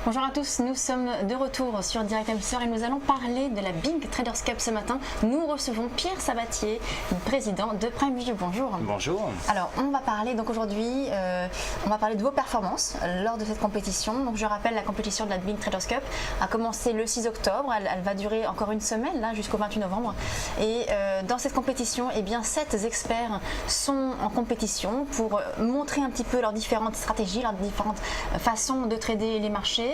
Bonjour à tous, nous sommes de retour sur Direct Investisseur et nous allons parler de la Bing Traders Cup ce matin. Nous recevons Pierre Sabatier, président de PrimeView. Bonjour. Bonjour. Alors on va parler donc aujourd'hui, on va parler de vos performances lors de cette compétition. Donc je rappelle, la compétition de la Bing Traders Cup a commencé le 6 octobre, elle va durer encore une semaine là jusqu'au 28 novembre. Et dans cette compétition, eh bien 7 experts sont en compétition pour montrer un petit peu leurs différentes stratégies, leurs différentes façons de trader les marchés,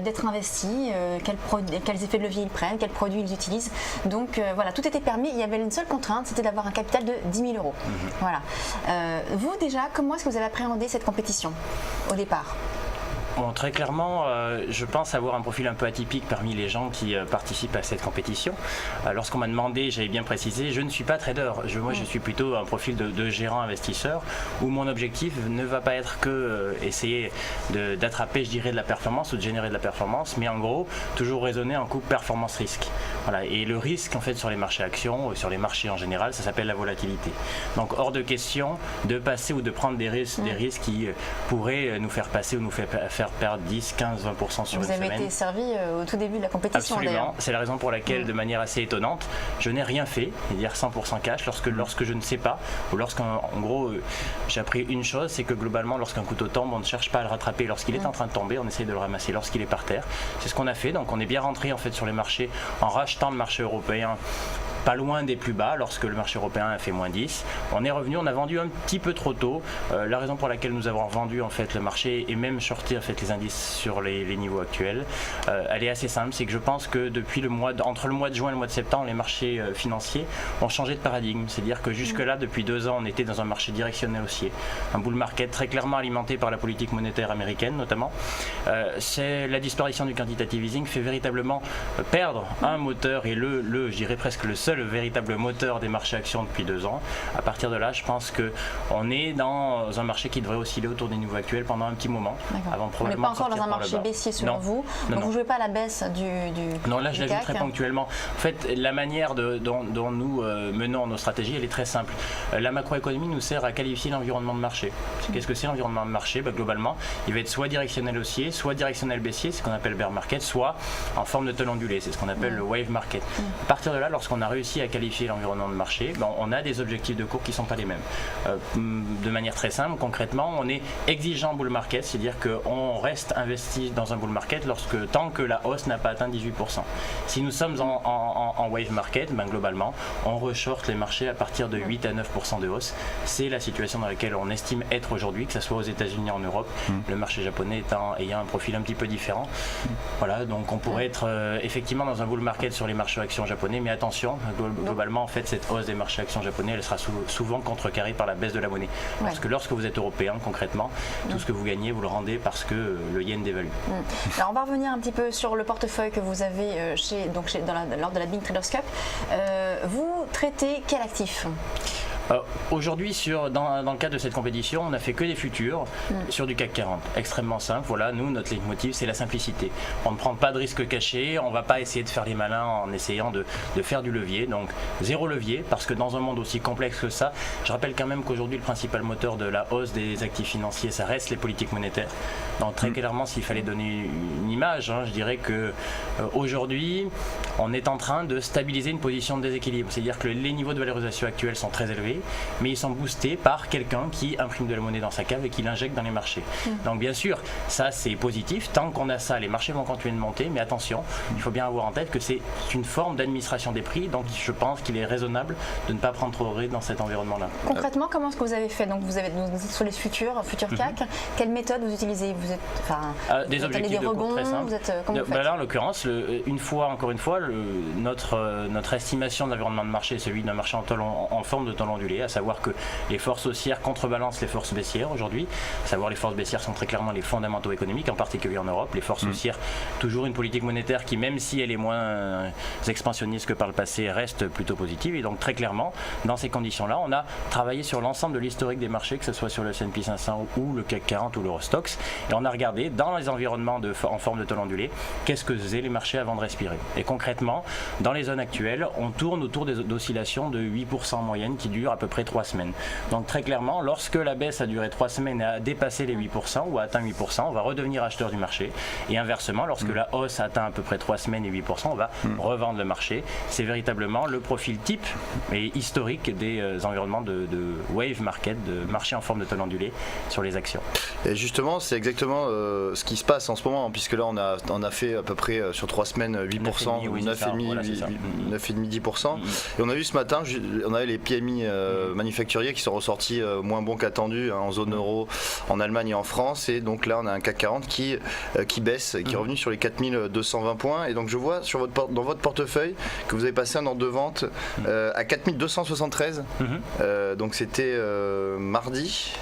d'être investis, quels effets de levier ils prennent, quels produits ils utilisent. Donc voilà, tout était permis. Il y avait une seule contrainte, c'était d'avoir un capital de 10 000 euros. Voilà. Vous déjà, comment est-ce que vous avez appréhendé cette compétition au départ ? Bon, très clairement, je pense avoir un profil un peu atypique parmi les gens qui participent à cette compétition. Lorsqu'on m'a demandé, j'avais bien précisé, je ne suis pas trader. Moi, je suis plutôt un profil de gérant investisseur où mon objectif ne va pas être que essayer d'attraper, je dirais, de la performance ou de générer de la performance, mais en gros, toujours raisonner en coût performance-risque. Voilà. Et le risque, en fait, sur les marchés actions, sur les marchés en général, ça s'appelle la volatilité. Donc, hors de question de passer ou de prendre des risques qui pourraient nous faire passer ou nous faire perdre 10, 15, 20% sur une semaine. Vous avez été servi au tout début de la compétition. Absolument, c'est la raison pour laquelle, de manière assez étonnante, je n'ai rien fait, c'est-à-dire 100% cash, lorsque je ne sais pas, ou lorsqu'en gros, j'ai appris une chose, c'est que globalement, lorsqu'un couteau tombe, on ne cherche pas à le rattraper. Lorsqu'il est en train de tomber, on essaye de le ramasser lorsqu'il est par terre. C'est ce qu'on a fait, donc on est bien rentré en fait sur les marchés en rachetant le marché européen pas loin des plus bas lorsque le marché européen a fait moins 10. On est revenu, on a vendu un petit peu trop tôt. La raison pour laquelle nous avons vendu en fait le marché et même shorté en fait les indices sur les niveaux actuels, elle est assez simple, c'est que je pense que depuis entre le mois de juin et le mois de septembre, les marchés financiers ont changé de paradigme. C'est-à-dire que jusque-là, depuis 2 ans, on était dans un marché directionnel haussier, un bull market très clairement alimenté par la politique monétaire américaine notamment. C'est la disparition du quantitative easing fait véritablement perdre un moteur et je dirais presque le seul véritable moteur des marchés actions depuis 2 ans. À partir de là, je pense qu'on est dans un marché qui devrait osciller autour des niveaux actuels pendant un petit moment. Avant on n'est pas encore dans un marché baissier selon vous. Donc vous ne jouez pas à la baisse du Non, là je l'ai vu CAC. très ponctuellement. En fait, la manière dont nous menons nos stratégies, elle est très simple. La macroéconomie nous sert à qualifier l'environnement de marché. Qu'est-ce que c'est l'environnement de marché ? Globalement, il va être soit directionnel haussier, soit directionnel baissier, c'est ce qu'on appelle bear market, soit en forme de tel ondulé, c'est ce qu'on appelle le wave market. À partir de là, lorsqu'on a réussi à qualifier l'environnement de marché, on a des objectifs de cours qui ne sont pas les mêmes. De manière très simple, concrètement, on est exigeant bull market, c'est-à-dire qu'on reste investi dans un bull market tant que la hausse n'a pas atteint 18%. Si nous sommes en wave market, globalement, on reshort les marchés à partir de 8 à 9% de hausse. C'est la situation dans laquelle on estime être aujourd'hui, que ce soit aux États-Unis ou en Europe, le marché japonais ayant un profil un petit peu différent. Voilà, donc on pourrait être effectivement dans un bull market sur les marchés actions japonais, mais attention, globalement, en fait, cette hausse des marchés actions japonais, elle sera souvent contrecarrée par la baisse de la monnaie. Parce que lorsque vous êtes européen, concrètement, tout ce que vous gagnez, vous le rendez parce que le yen dévalue. Alors, on va revenir un petit peu sur le portefeuille que vous avez lors de la Bing Traders Cup. Vous traitez quel actif ? Aujourd'hui, dans le cadre de cette compétition, on n'a fait que des futurs sur du CAC 40. Extrêmement simple. Voilà, nous, notre leitmotiv, c'est la simplicité. On ne prend pas de risques cachés, on ne va pas essayer de faire les malins en essayant de faire du levier. Donc, 0 levier, parce que dans un monde aussi complexe que ça, je rappelle quand même qu'aujourd'hui, le principal moteur de la hausse des actifs financiers, ça reste les politiques monétaires. Donc, très clairement, s'il fallait donner une image, je dirais que aujourd'hui, on est en train de stabiliser une position de déséquilibre. C'est-à-dire que les niveaux de valorisation actuels sont très élevés, mais ils sont boostés par quelqu'un qui imprime de la monnaie dans sa cave et qui l'injecte dans les marchés. Donc bien sûr, ça c'est positif, tant qu'on a ça, les marchés vont continuer de monter, mais attention, il faut bien avoir en tête que c'est une forme d'administration des prix, donc je pense qu'il est raisonnable de ne pas prendre trop de risques dans cet environnement-là. Concrètement, comment est-ce que vous avez fait ? Donc vous êtes sur les futurs CAC, quelle méthode vous utilisez ? Vous êtes des objectifs de cours très simples. Là en l'occurrence, encore une fois, notre estimation de l'environnement de marché est celui d'un marché en forme de talon ondulé, à savoir que les forces haussières contrebalancent les forces baissières aujourd'hui, à savoir les forces baissières sont très clairement les fondamentaux économiques, en particulier en Europe, les forces haussières, toujours une politique monétaire qui, même si elle est moins expansionniste que par le passé, reste plutôt positive, et donc très clairement, dans ces conditions-là, on a travaillé sur l'ensemble de l'historique des marchés, que ce soit sur le S&P 500 ou le CAC 40 ou l'Eurostoxx, et on a regardé dans les environnements en forme de talon ondulé, qu'est-ce que faisaient les marchés avant de respirer. Et concrètement, dans les zones actuelles, on tourne autour d'oscillations de 8% en moyenne qui durent peu près 3 semaines. Donc très clairement, lorsque la baisse a duré 3 semaines et a dépassé les 8% ou a atteint 8%, on va redevenir acheteur du marché. Et inversement, lorsque la hausse atteint à peu près 3 semaines et 8%, on va revendre le marché. C'est véritablement le profil type et historique des environnements de wave market, de marché en forme de taux ondulé sur les actions. Et justement, c'est exactement ce qui se passe en ce moment, puisque là on a fait à peu près sur 3 semaines 8%, 9,5-10%. Et on a vu ce matin, on avait les PMI manufacturiers qui sont ressortis moins bons qu'attendus en zone euro, en Allemagne et en France. Et donc là on a un CAC 40 qui baisse, qui est revenu sur les 4220 points. Et donc je vois dans votre portefeuille que vous avez passé un ordre de vente à 4273. Donc c'était mardi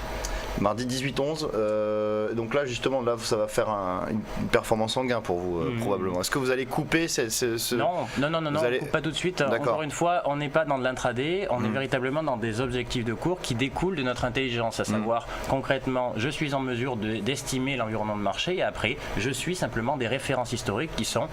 18-11. Donc là justement ça va faire une performance en gain pour vous probablement. Est-ce que vous allez couper Non, on coupe pas tout de suite. Encore une fois, on n'est pas dans de l'intraday, on est véritablement dans des objectifs de cours qui découlent de notre intelligence, à savoir concrètement, je suis en mesure d'estimer l'environnement de marché et après, je suis simplement des références historiques qui sont...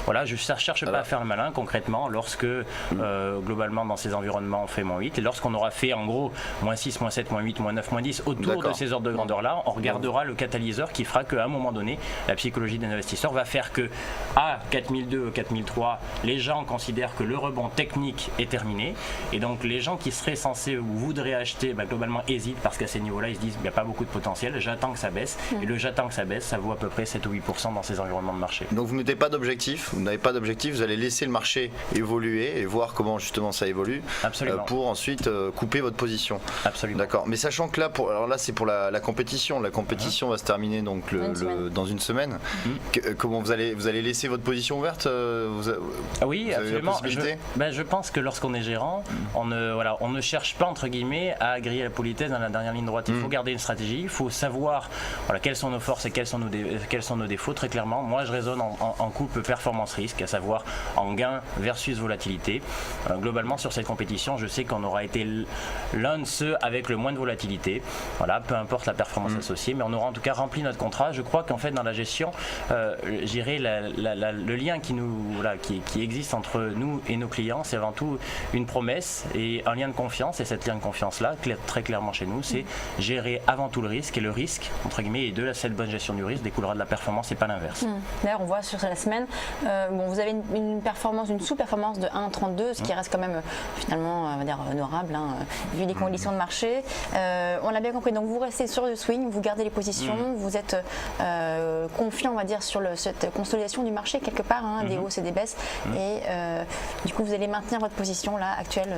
Voilà, je ne cherche pas à faire le malin concrètement lorsque globalement dans ces environnements on fait -8 et lorsqu'on aura fait en gros -6, -7, -8, -9, -10 autour de ces ordres de grandeur là, on regardera le catalyseur qui fera qu'à un moment donné la psychologie des investisseurs va faire que à 4002, 4003 les gens considèrent que le rebond technique est terminé et donc les gens qui seraient censés ou voudraient acheter globalement hésitent parce qu'à ces niveaux là ils se disent il n'y a pas beaucoup de potentiel, j'attends que ça baisse et le j'attends que ça baisse ça vaut à peu près 7 ou 8% dans ces environnements de marché. Donc vous mettez pas d'objectif? Vous n'avez pas d'objectif, vous allez laisser le marché évoluer et voir comment justement ça évolue pour ensuite couper votre position. Absolument. D'accord. Mais sachant que là, alors là c'est pour la compétition. La compétition va se terminer donc dans une semaine. Comment vous allez laisser votre position ouverte Oui, absolument. Je pense que lorsqu'on est gérant, on ne cherche pas entre guillemets à griller la politesse dans la dernière ligne droite. Il faut garder une stratégie, il faut savoir quelles sont nos forces et quels sont nos défauts. Très clairement, moi je raisonne en coupe performance-risque, à savoir en gain versus volatilité. Globalement sur cette compétition, je sais qu'on aura été l'un de ceux avec le moins de volatilité. Voilà, peu importe la performance associée, mais on aura en tout cas rempli notre contrat. Je crois qu'en fait dans la gestion, j'irai le lien qui existe entre nous et nos clients, c'est avant tout une promesse et un lien de confiance. Et cette lien de confiance là, très clairement chez nous, c'est gérer avant tout le risque et le risque entre guillemets et de cette bonne gestion du risque découlera de la performance et pas l'inverse. D'ailleurs, on voit sur la semaine, vous avez une sous-performance de 1,32, ce qui reste quand même finalement on va dire honorable vu les conditions de marché. On l'a bien compris, donc vous restez sur le swing, vous gardez les positions, vous êtes confiant on va dire sur cette consolidation du marché quelque part, des hausses et des baisses et du coup vous allez maintenir votre position là actuelle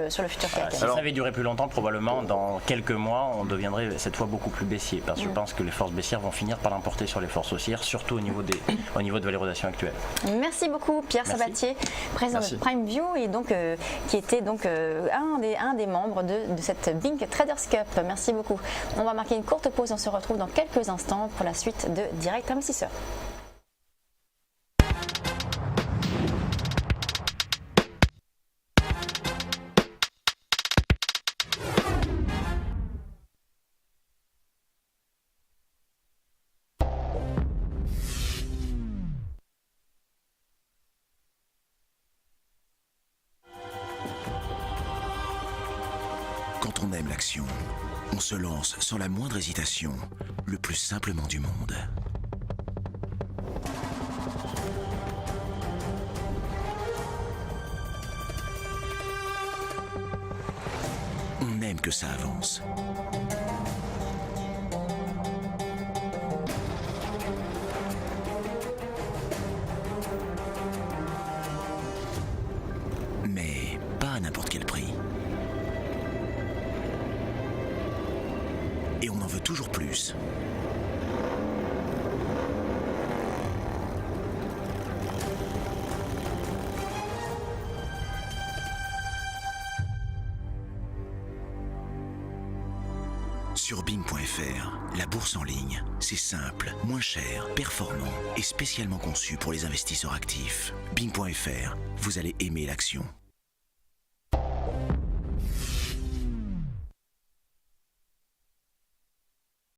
sur le futur CAC. Si ça avait duré plus longtemps, probablement dans quelques mois on deviendrait cette fois beaucoup plus baissier parce que je pense que les forces baissières vont finir par l'emporter sur les forces haussières, surtout au niveau de valorisation actuelle. Merci beaucoup Pierre Sabatier, président de Prime View et donc qui était donc un des membres de cette Bink Traders Cup. Merci beaucoup. On va marquer une courte pause, on se retrouve dans quelques instants pour la suite de Direct Investisseur. Quand on aime l'action, on se lance sans la moindre hésitation, le plus simplement du monde. On aime que ça avance. Mais pas à n'importe quel prix. Et on en veut toujours plus. Sur Bing.fr, la bourse en ligne, c'est simple, moins cher, performant et spécialement conçu pour les investisseurs actifs. Bing.fr, vous allez aimer l'action.